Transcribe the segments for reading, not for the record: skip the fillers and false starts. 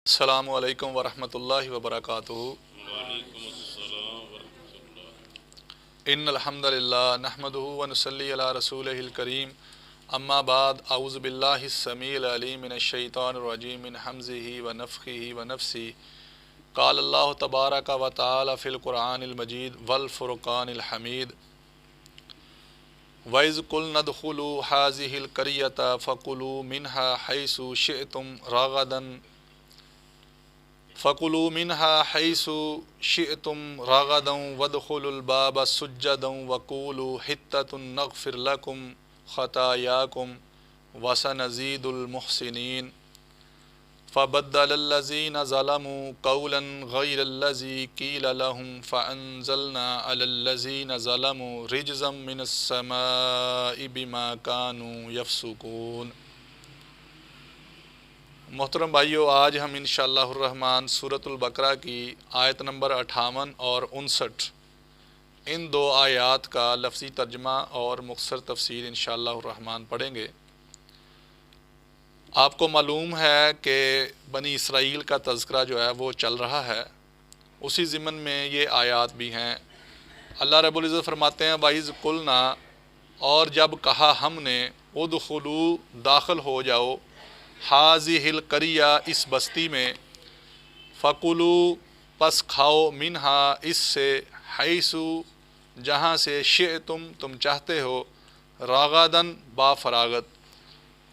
السلام علیکم ورحمۃ اللہ وبرکاتہ۔ وعلیکم السلام ورحمۃ اللہ۔ ان الحمد للہ نحمدہ ونصلی علی رسولہ الکریم، اما بعد، اعوذ باللہ السمیع العلیم من الشیطان الرجیم من حمزہ ونفخہ ونفثہ۔ قال اللہ تبارک و تعالی فی القرآن المجید والفرقان الحمید۔ وَإِذْ قُلْنَا ادْخُلُوا هَٰذِهِ الْقَرْيَةَ فَكُلُوا مِنْهَا حَيْثُ شِئْتُمْ رَغَدًا وَادْخُلُوا الْبَابَ سُجَّدًا وَقُولُوا حِطَّةٌ نَغْفِرْ لَكُمْ خَطَايَاكُمْ وَسَنَزِيدُ الْمُحْسِنِينَ۔ فَبَدَّلَ الَّذِينَ ظَلَمُوا قَوْلًا غَيْرَ الَّذِي قِيلَ لَهُمْ فَأَنزَلْنَا عَلَى الَّذِينَ ظَلَمُوا رِجْزًا مِّنَ السَّمَاءِ بِمَا كَانُوا يَفْسُقُونَ۔ محترم بھائیو، آج ہم انشاءاللہ الرحمن سورۃ البقرہ کی آیت نمبر 58 اور 59 ان دو آیات کا لفظی ترجمہ اور مختصر تفسیر انشاءاللہ الرحمن پڑھیں گے۔ آپ کو معلوم ہے کہ بنی اسرائیل کا تذکرہ جو ہے وہ چل رہا ہے، اسی ضمن میں یہ آیات بھی ہیں۔ اللہ رب العزت فرماتے ہیں وَإِذْ قُلْنَا، اور جب کہا ہم نے، ادخلوا، داخل ہو جاؤ، ہَٰذِهِ الْقَرْیَةَ، اس بستی میں، فَكُلُوا، پس کھاؤ، منہا، اس سے، حیث، جہاں سے، شئتم، تم چاہتے ہو، راغداً، با فراغت،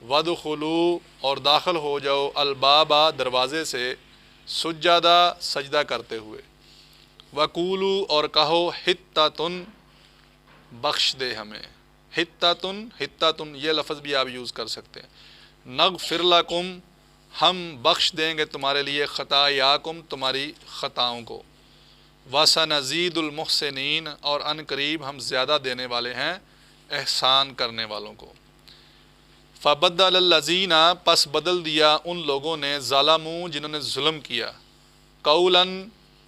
وَادْخُلُوا، اور داخل ہو جاؤ، البابا، دروازے سے، سجدہ، سجدہ کرتے ہوئے، وَقُولُوا، اور کہو، حِطَّةٌ، بخش دے ہمیں، حِطَّةٌ، یہ لفظ بھی آپ یوز کر سکتے ہیں، نغفر لکم، ہم بخش دیں گے تمہارے لیے، خطایاکم، تمہاری خطاؤں کو، وَسَنَزِيدُ الْمُحْسِنِينَ، اور ان قریب ہم زیادہ دینے والے ہیں احسان کرنے والوں کو۔ فَبَدَّلَ الَّذِينَ، پس بدل دیا ان لوگوں نے، ظَلَمُوا، جنہوں نے ظلم کیا، قولاً،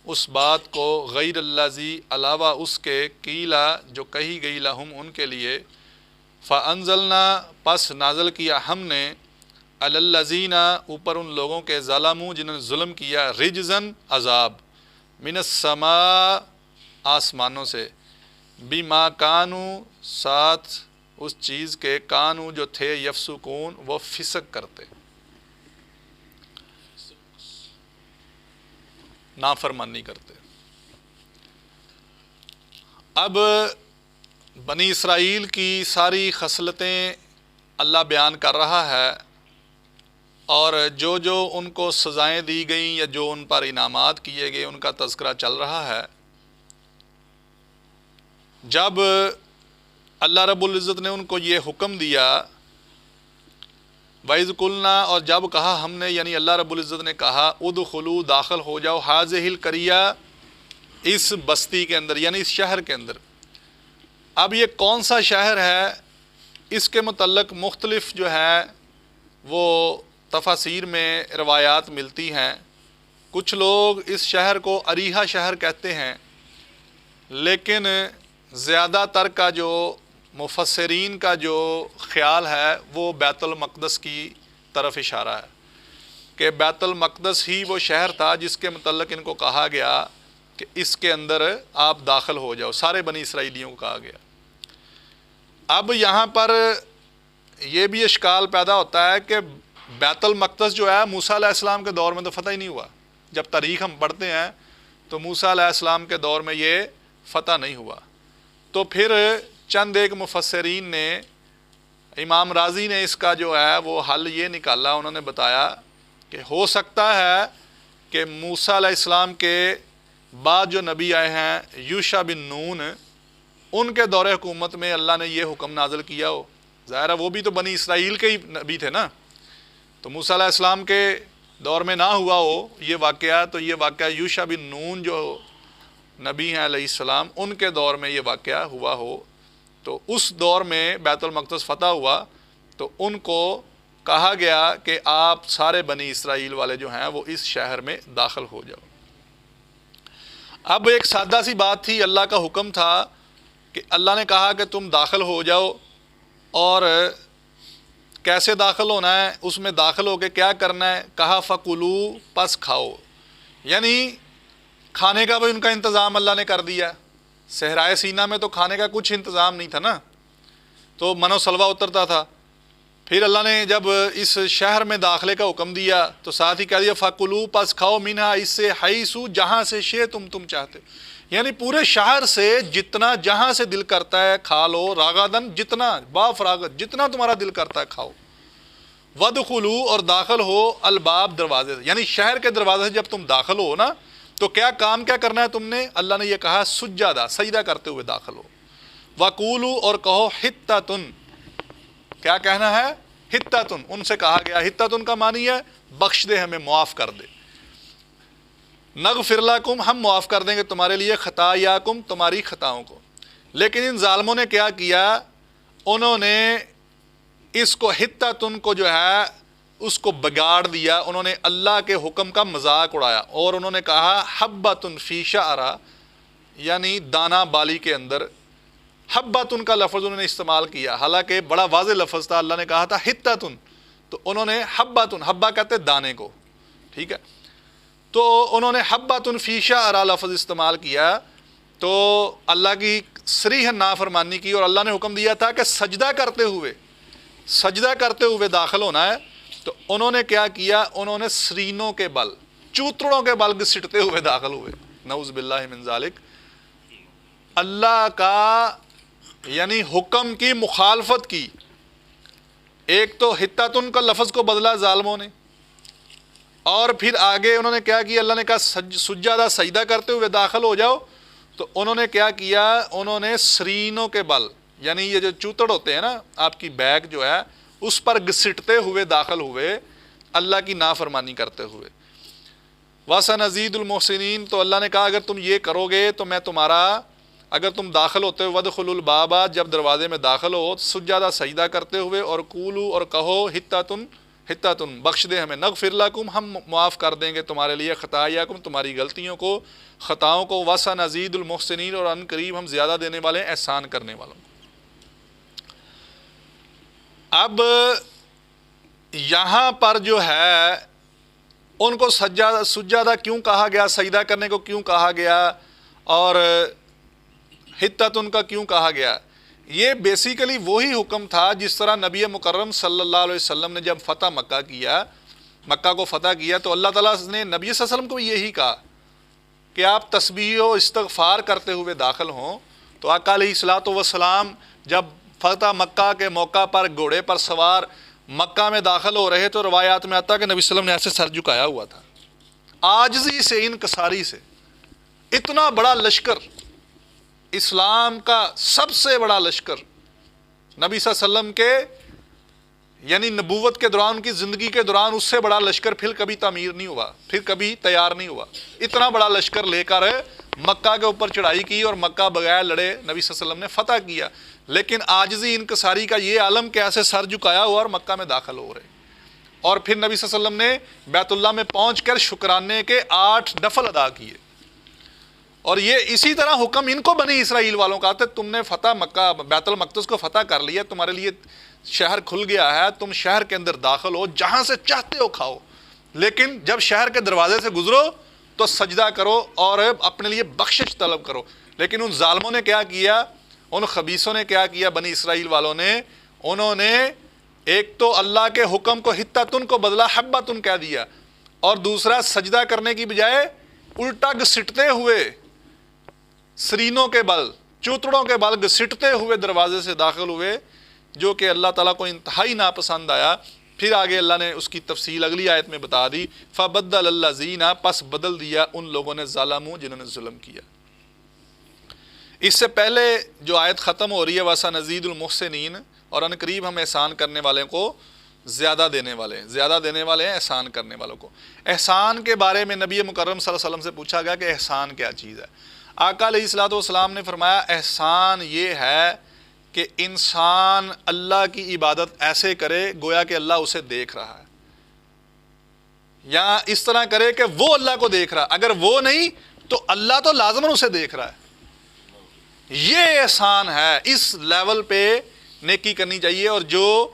اس بات کو، غیر الذی، علاوہ اس کے، قیلا، جو کہی گئی، لہم، ان کے لیے، فَأَنزَلْنَا، پس نازل کیا ہم نے، عَلَى الَّذِينَ، اوپر ان لوگوں کے، ظَلَمُوا، جنہوں نے ظلم کیا، رِجْزًا، عذاب، مِنَ السَّمَاءِ، آسمانوں سے، بِمَا كَانُوا، ساتھ اس چیز کے، کانو، جو تھے، یفسقون، وہ فسق کرتے، نافرمانی کرتے۔ اب بنی اسرائیل کی ساری خصلتیں اللہ بیان کر رہا ہے، اور جو جو ان کو سزائیں دی گئیں یا جو ان پر انعامات کیے گئے ان کا تذکرہ چل رہا ہے۔ جب اللہ رب العزت نے ان کو یہ حکم دیا، وَإِذْ قُلْنَا، اور جب کہا ہم نے، یعنی اللہ رب العزت نے کہا، ادخلوا، داخل ہو جاؤ، هَٰذِهِ الْقَرْیَةَ، اس بستی کے اندر، یعنی اس شہر کے اندر۔ اب یہ کون سا شہر ہے، اس کے متعلق مختلف جو ہے وہ تفاسیر میں روایات ملتی ہیں۔ کچھ لوگ اس شہر کو اریحہ شہر کہتے ہیں، لیکن زیادہ تر کا جو مفسرین کا جو خیال ہے وہ بیت المقدس کی طرف اشارہ ہے، کہ بیت المقدس ہی وہ شہر تھا جس کے متعلق ان کو کہا گیا کہ اس کے اندر آپ داخل ہو جاؤ، سارے بنی اسرائیلیوں کو کہا گیا۔ اب یہاں پر یہ بھی اشکال پیدا ہوتا ہے کہ بیت المقدس جو ہے موسیٰ علیہ السلام کے دور میں تو فتح ہی نہیں ہوا۔ جب تاریخ ہم پڑھتے ہیں تو موسیٰ علیہ السلام کے دور میں یہ فتح نہیں ہوا۔ تو پھر چند ایک مفسرین نے، امام رازی نے اس کا جو ہے وہ حل یہ نکالا، انہوں نے بتایا کہ ہو سکتا ہے کہ موسیٰ علیہ السلام کے بعد جو نبی آئے ہیں، یوشع بن نون، ان کے دور حکومت میں اللہ نے یہ حکم نازل کیا ہو۔ ظاہر ہے وہ بھی تو بنی اسرائیل کے ہی نبی تھے نا، تو موسیٰ علیہ السلام کے دور میں نہ ہوا ہو یہ واقعہ، تو یہ واقعہ یوشع بن نون جو نبی ہیں علیہ السلام، ان کے دور میں یہ واقعہ ہوا ہو، تو اس دور میں بیت المقدس فتح ہوا، تو ان کو کہا گیا کہ آپ سارے بنی اسرائیل والے جو ہیں وہ اس شہر میں داخل ہو جاؤ۔ اب ایک سادہ سی بات تھی، اللہ کا حکم تھا کہ اللہ نے کہا کہ تم داخل ہو جاؤ، اور کیسے داخل ہونا ہے، اس میں داخل ہو کے کیا کرنا ہے، کہا فکلو پس کھاؤ، یعنی کھانے کا بھی ان کا انتظام اللہ نے کر دیا۔ صحرائے سینا میں تو کھانے کا کچھ انتظام نہیں تھا نا، تو من و سلوہ اترتا تھا۔ پھر اللہ نے جب اس شہر میں داخلے کا حکم دیا تو ساتھ ہی کہہ دیا فکلو پس کھاؤ منہا، اس سے حیثو جہاں سے تم چاہتے، یعنی پورے شہر سے جتنا جہاں سے دل کرتا ہے کھا لو، راغدن جتنا با فراغت جتنا تمہارا دل کرتا ہے کھاؤ، ودخلو اور داخل ہو الباب دروازے سے، یعنی شہر کے دروازے سے جب تم داخل ہو نا تو کیا کام کیا کرنا ہے تم نے، اللہ نے یہ کہا سجدہ سجدہ کرتے ہوئے داخل ہو، وقولو اور کہو حتۃ، کیا کہنا ہے، حتۃ، ان سے کہا گیا، حتۃ کا معنی ہے بخش دے ہمیں، معاف کر دے، نغفر لکم ہم معاف کر دیں گے تمہارے لیے، خطایاکم تمہاری خطاؤں کو۔ لیکن ان ظالموں نے کیا کیا، انہوں نے اس کو حتۃ کو جو ہے اس کو بگاڑ دیا، انہوں نے اللہ کے حکم کا مذاق اڑایا اور انہوں نے کہا حبۃ فی شعرہ، یعنی دانا بالی کے اندر، حبۃ کا لفظ انہوں نے استعمال کیا، حالانکہ بڑا واضح لفظ تھا، اللہ نے کہا تھا حتۃ، تو انہوں نے حبۃ، حبہ کہتے دانے کو، ٹھیک ہے، تو انہوں نے حبۃ فی شعرہ لفظ استعمال کیا، تو اللہ کی صریح نافرمانی کی، اور اللہ نے حکم دیا تھا کہ سجدہ کرتے ہوئے داخل ہونا ہے، تو انہوں نے کیا کیا، انہوں نے سرینوں کے بل، چوتڑوں کے بل گھسیٹتے ہوئے داخل ہوئے، نعوذ باللہ من ذالک، اللہ کا یعنی حکم کی مخالفت کی۔ ایک تو حتۃ کا لفظ کو بدلا ظالموں نے، اور پھر آگے انہوں نے کیا کیا، اللہ نے کہا سجدہ سجدہ کرتے ہوئے داخل ہو جاؤ، تو انہوں نے کیا کیا، انہوں نے سرینوں کے بل، یعنی یہ جو چوتڑ ہوتے ہیں نا آپ کی بیک جو ہے، اس پر گھسیٹتے ہوئے داخل ہوئے، اللہ کی نافرمانی کرتے ہوئے۔ وَسَنَزِيدُ الْمُحْسِنِينَ، تو اللہ نے کہا اگر تم یہ کرو گے تو میں تمہارا، اگر تم داخل ہوتے ہو وَدْخُلُوا الْبَابَ، جب دروازے میں داخل ہو سجدہ سجدہ کرتے ہوئے، اور قولوا اور کہو حتۃ بخش دے ہمیں، نغفر لکم ہم معاف کر دیں گے تمہارے لیے، خطایاکم تمہاری غلطیوں کو، خطاؤں کو، وَسَنَزِيدُ الْمُحْسِنِينَ اور ان قریب ہم زیادہ دینے والے ہیں احسان کرنے والوں کو۔ اب یہاں پر جو ہے ان کو سجدہ کیوں کہا گیا، سجدہ کرنے کو کیوں کہا گیا، اور حتۃ ان کا کیوں کہا گیا، یہ بیسیکلی وہی حکم تھا جس طرح نبی مکرم صلی اللہ علیہ وسلم نے جب فتح مکہ کو فتح کیا، تو اللہ تعالیٰ نے نبی صلی اللہ علیہ وسلم کو یہی کہا کہ آپ تسبیح و استغفار کرتے ہوئے داخل ہوں۔ تو آقا علیہ الصلوۃ والسلام جب فتح مکہ کے موقع پر گھوڑے پر سوار مکہ میں داخل ہو رہے تو روایات میں آتا کہ نبی صلی اللہ علیہ وسلم نے ایسے سر جھکایا ہوا تھا، عاجزی سے، انکساری سے۔ اتنا بڑا لشکر، اسلام کا سب سے بڑا لشکر، نبی صلی اللہ علیہ وسلم کے یعنی نبوت کے دوران، کی زندگی کے دوران اس سے بڑا لشکر پھر کبھی تعمیر نہیں ہوا، پھر کبھی تیار نہیں ہوا۔ اتنا بڑا لشکر لے کر مکہ کے اوپر چڑھائی کی اور مکہ بغیر لڑے نبی صلی اللہ علیہ وسلم نے فتح کیا، لیکن عاجزی انکساری کا یہ عالم کہ ایسے سر جھکایا ہوا اور مکہ میں داخل ہو رہے، اور پھر نبی صلی اللہ علیہ وسلم نے بیت اللہ میں پہنچ کر شکرانے کے 8 نفل ادا کیے۔ اور یہ اسی طرح حکم ان کو بنی اسرائیل والوں کا تھا، تم نے فتح مکہ بیت المقدس کو فتح کر لیا، تمہارے لیے شہر کھل گیا ہے، تم شہر کے اندر داخل ہو، جہاں سے چاہتے ہو کھاؤ، لیکن جب شہر کے دروازے سے گزرو تو سجدہ کرو اور اپنے لیے بخشش طلب کرو۔ لیکن ان ظالموں نے کیا کیا، ان خبیثوں نے کیا کیا، بنی اسرائیل والوں نے، انہوں نے ایک تو اللہ کے حکم کو حتۃ کو بدلا حبۃ کہہ دیا، اور دوسرا سجدہ کرنے کی بجائے الٹا گھسیٹتے ہوئے سرینوں کے بل، چوتڑوں کے بل گھسیٹتے ہوئے دروازے سے داخل ہوئے، جو کہ اللہ تعالیٰ کو انتہائی ناپسند آیا۔ پھر آگے اللہ نے اس کی تفصیل اگلی آیت میں بتا دی، فَبَدَّلَ الَّذِينَ پس بدل دیا ان لوگوں نے ظالموا جنہوں نے ظلم کیا۔ اس سے پہلے جو آیت ختم ہو رہی ہے وَسَنَزِيدُ الْمُحْسِنِينَ، اور ان قریب ہم احسان کرنے والے کو زیادہ دینے والے ہیں، زیادہ دینے والے ہیں احسان کرنے والوں کو۔ احسان کے بارے میں نبی مکرم صلی اللہ علیہ وسلم سے پوچھا گیا کہ احسان کیا چیز ہے؟ آقا علیہ الصلوۃ والسلام نے فرمایا احسان یہ ہے کہ انسان اللہ کی عبادت ایسے کرے گویا کہ اللہ اسے دیکھ رہا ہے، یا اس طرح کرے کہ وہ اللہ کو دیکھ رہا ہے، اگر وہ نہیں تو اللہ تو لازماً اسے دیکھ رہا ہے۔ یہ احسان ہے، اس لیول پہ نیکی کرنی چاہیے، اور جو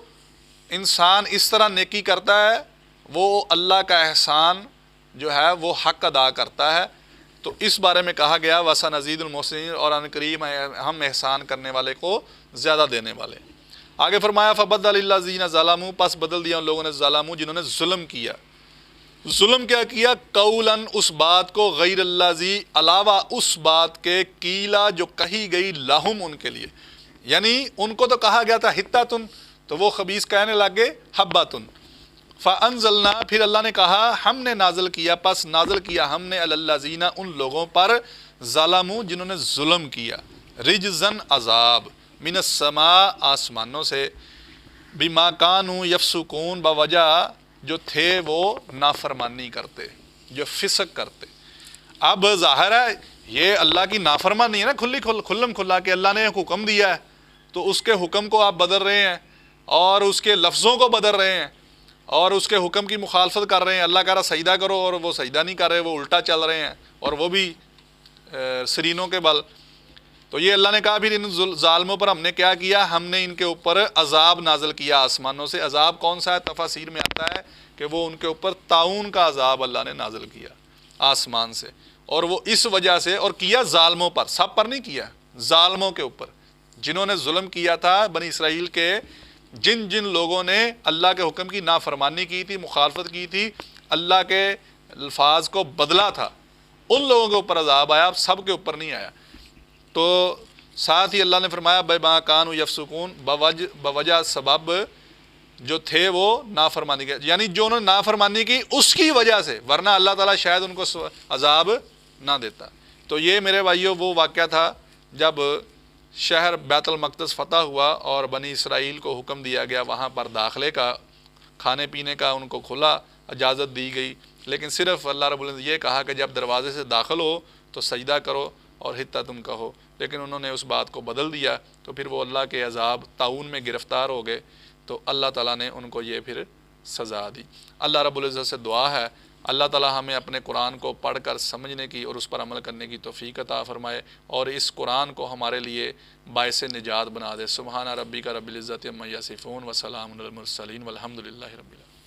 انسان اس طرح نیکی کرتا ہے وہ اللہ کا احسان جو ہے وہ حق ادا کرتا ہے. تو اس بارے میں کہا گیا وَسَنَزِيدُ الْمُحْسِنِينَ، اور ان قریب ہم احسان کرنے والے کو زیادہ دینے والے. آگے فرمایا فَبَدَّلَ الَّذِينَ ظَلَمُوا، پس بدل دیا ان لوگوں نے ظلموا جنہوں نے ظلم کیا. ظلم کیا کیا؟ قولاً، اس بات کو، غیر الذی، علاوہ اس بات کے، قیلا جو کہی گئی، لہم ان کے لیے. یعنی ان کو تو کہا گیا تھا حتۃ، تو وہ خبیث کہنے لگے حبۃ. فانزلنا، پھر اللہ نے کہا ہم نے نازل کیا، پس نازل کیا ہم نے علی الذین، ان لوگوں پر، ظلموا جنہوں نے ظلم کیا، رجزن عذاب، من السماء آسمانوں سے، بما کانوا یفسقون، بوجہ جو تھے وہ نافرمانی کرتے، جو فسق کرتے. اب ظاہر ہے یہ اللہ کی نافرمانی ہے نا، کھلم کھلا کہ اللہ نے حکم دیا ہے تو اس کے حکم کو آپ بدل رہے ہیں اور اس کے لفظوں کو بدل رہے ہیں اور اس کے حکم کی مخالفت کر رہے ہیں. اللہ کہہ رہا سجدہ کرو اور وہ سجدہ نہیں کر رہے، وہ الٹا چل رہے ہیں اور وہ بھی سرینوں کے بل. تو یہ اللہ نے کہا پھر ان ظالموں پر ہم نے کیا کیا، ہم نے ان کے اوپر عذاب نازل کیا آسمانوں سے. عذاب کون سا ہے؟ تفاسیر میں آتا ہے کہ وہ ان کے اوپر طاعون کا عذاب اللہ نے نازل کیا آسمان سے، اور وہ اس وجہ سے، اور کیا ظالموں پر، سب پر نہیں کیا، ظالموں کے اوپر جنہوں نے ظلم کیا تھا. بنی اسرائیل کے جن جن لوگوں نے اللہ کے حکم کی نافرمانی کی تھی، مخالفت کی تھی، اللہ کے الفاظ کو بدلا تھا، ان لوگوں کے اوپر عذاب آیا، سب کے اوپر نہیں آیا. تو ساتھ ہی اللہ نے فرمایا بما کانوا یفسقون، بوجہ سبب جو تھے وہ نافرمانی کے، یعنی جو انہوں نے نافرمانی کی اس کی وجہ سے، ورنہ اللہ تعالیٰ شاید ان کو عذاب نہ دیتا. تو یہ میرے بھائیوں وہ واقعہ تھا جب شہر بیت المقدس فتح ہوا اور بنی اسرائیل کو حکم دیا گیا وہاں پر داخلے کا، کھانے پینے کا ان کو کھلا اجازت دی گئی، لیکن صرف اللہ رب العزت یہ کہا کہ جب دروازے سے داخل ہو تو سجدہ کرو اور حتہ تم کہو. لیکن انہوں نے اس بات کو بدل دیا تو پھر وہ اللہ کے عذاب طاعون میں گرفتار ہو گئے، تو اللہ تعالیٰ نے ان کو یہ پھر سزا دی. اللہ رب العزت سے دعا ہے اللہ تعالیٰ ہمیں اپنے قرآن کو پڑھ کر سمجھنے کی اور اس پر عمل کرنے کی توفیق عطا فرمائے، اور اس قرآن کو ہمارے لیے باعث نجات بنا دے. سبحان ربک رب العزت عما یصفون وسلام علی المرسلین والحمد للہ رب العالمین.